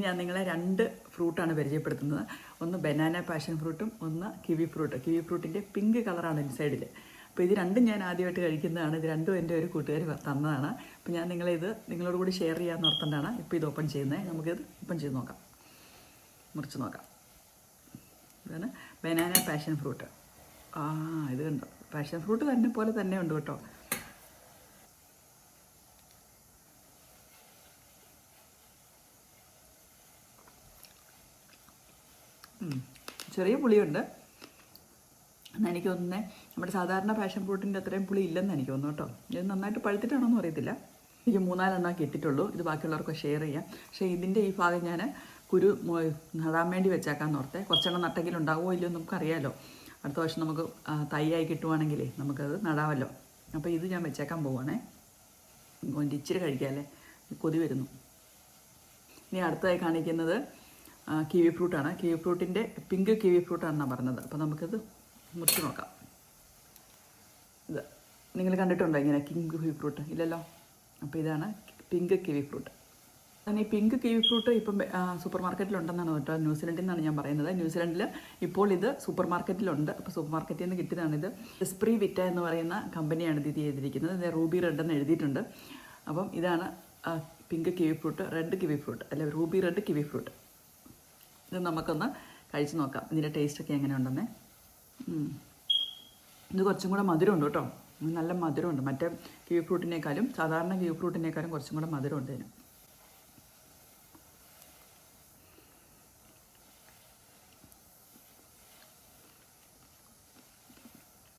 ഞാൻ നിങ്ങളെ 2 ഫ്രൂട്ടാണ് പരിചയപ്പെടുത്തുന്നത്. ഒന്ന് ബനാന പാഷൻ ഫ്രൂട്ടും ഒന്ന് കിവി ഫ്രൂട്ട്. കിവി ഫ്രൂട്ടിൻ്റെ പിങ്ക് കളറാണ് ഇൻസൈഡിൽ. അപ്പോൾ ഇത് രണ്ടും ഞാൻ ആദ്യമായിട്ട് കഴിക്കുന്നതാണ്. ഇത് രണ്ടും എൻ്റെ ഒരു കൂട്ടുകാർ തന്നതാണ്. അപ്പോൾ ഞാൻ നിങ്ങളോട് കൂടി ഷെയർ ചെയ്യാമെന്ന് ഓർത്തുകൊണ്ടാണ് ഇപ്പോൾ ഇത് ഓപ്പൺ ചെയ്യുന്നത്. നമുക്കിത് ഓപ്പൺ ചെയ്ത് നോക്കാം, മുറിച്ച് നോക്കാം. ഇതാണ് ബനാന പാഷൻ ഫ്രൂട്ട്. ഇത് കണ്ടോ, പാഷൻ ഫ്രൂട്ട് തന്നെ പോലെ തന്നെ ഉണ്ട് കേട്ടോ. ചെറിയ പുളിയുണ്ട്. എന്നാൽ എനിക്ക് തോന്നുന്നത് നമ്മുടെ സാധാരണ പാഷൻ ഫ്രൂട്ടിൻ്റെ അത്രയും പുളി ഇല്ലെന്ന് എനിക്ക് തോന്നുന്നു കേട്ടോ. ഇത് നന്നായിട്ട് പഴുത്തിട്ടാണോന്നും അറിയത്തില്ല. എനിക്ക് 4 എണ്ണം കിട്ടിയിട്ടുള്ളൂ. ഇത് ബാക്കിയുള്ളവർക്ക് ഷെയർ ചെയ്യാം. പക്ഷേ ഇതിൻ്റെ ഈ ഭാഗം ഞാൻ കുരു നടാൻ വേണ്ടി വെച്ചേക്കാമെന്ന് ഓർത്തെ. കുറച്ചെണ്ണം നട്ടെങ്കിലും ഉണ്ടാവുമോ ഇല്ലയോ നമുക്കറിയാമല്ലോ. അടുത്ത വർഷം നമുക്ക് തൈയായി കിട്ടുവാണെങ്കിലേ നമുക്കത് നടാമല്ലോ. അപ്പോൾ ഇത് ഞാൻ വെച്ചേക്കാൻ പോവുകയാണേ. ഇച്ചിരി കഴിക്കാമല്ലേ, കൊതി വരുന്നു. ഇനി അടുത്തതായി കാണിക്കുന്നത് കിവി ഫ്രൂട്ടാണ്. കിവി ഫ്രൂട്ടിൻ്റെ പിങ്ക് കിവി ഫ്രൂട്ടാണെന്നാണ് പറഞ്ഞത്. അപ്പോൾ നമുക്കിത് മുറിച്ച് നോക്കാം. ഇത് നിങ്ങൾ കണ്ടിട്ടുണ്ടോ ഇങ്ങനെ കിവി ഫ്രൂട്ട്? ഇല്ലല്ലോ. അപ്പോൾ ഇതാണ് പിങ്ക് കിവി ഫ്രൂട്ട്. ഈ പിങ്ക് കിവി ഫ്രൂട്ട് ഇപ്പം സൂപ്പർ മാർക്കറ്റിലുണ്ടെന്നാണ് കേട്ടോ. ന്യൂസിലൻഡിൽ നിന്നാണ് ഞാൻ പറയുന്നത്. ന്യൂസിലൻഡിൽ ഇപ്പോൾ ഇത് സൂപ്പർ മാർക്കറ്റിലുണ്ട്. അപ്പോൾ സൂപ്പർ മാർക്കറ്റിൽ നിന്ന് കിട്ടിയതാണിത്. എസ്പ്രി വിറ്റ എന്ന് പറയുന്ന കമ്പനിയാണ് ഇത് ചെയ്തിരിക്കുന്നത്. ഇത് റൂബി റെഡ് എന്ന് എഴുതിയിട്ടുണ്ട്. അപ്പം ഇതാണ് pink kiwi fruit, red kiwi fruit, അല്ലെ റൂബി റെഡ് കിവി ഫ്രൂട്ട്. ഇത് നമുക്കൊന്ന് കഴിച്ച് നോക്കാം, ഇതിൻ്റെ ടേസ്റ്റൊക്കെ എങ്ങനെ ഉണ്ടെന്നേ. ഇത് കുറച്ചും കൂടെ മധുരമുണ്ട് കേട്ടോ. നല്ല മധുരമുണ്ട്. മറ്റേ കിവി ഫ്രൂട്ടിനേക്കാളും സാധാരണ കിവി ഫ്രൂട്ടിനേക്കാളും കുറച്ചും കൂടെ മധുരമുണ്ട് ഇതിന്.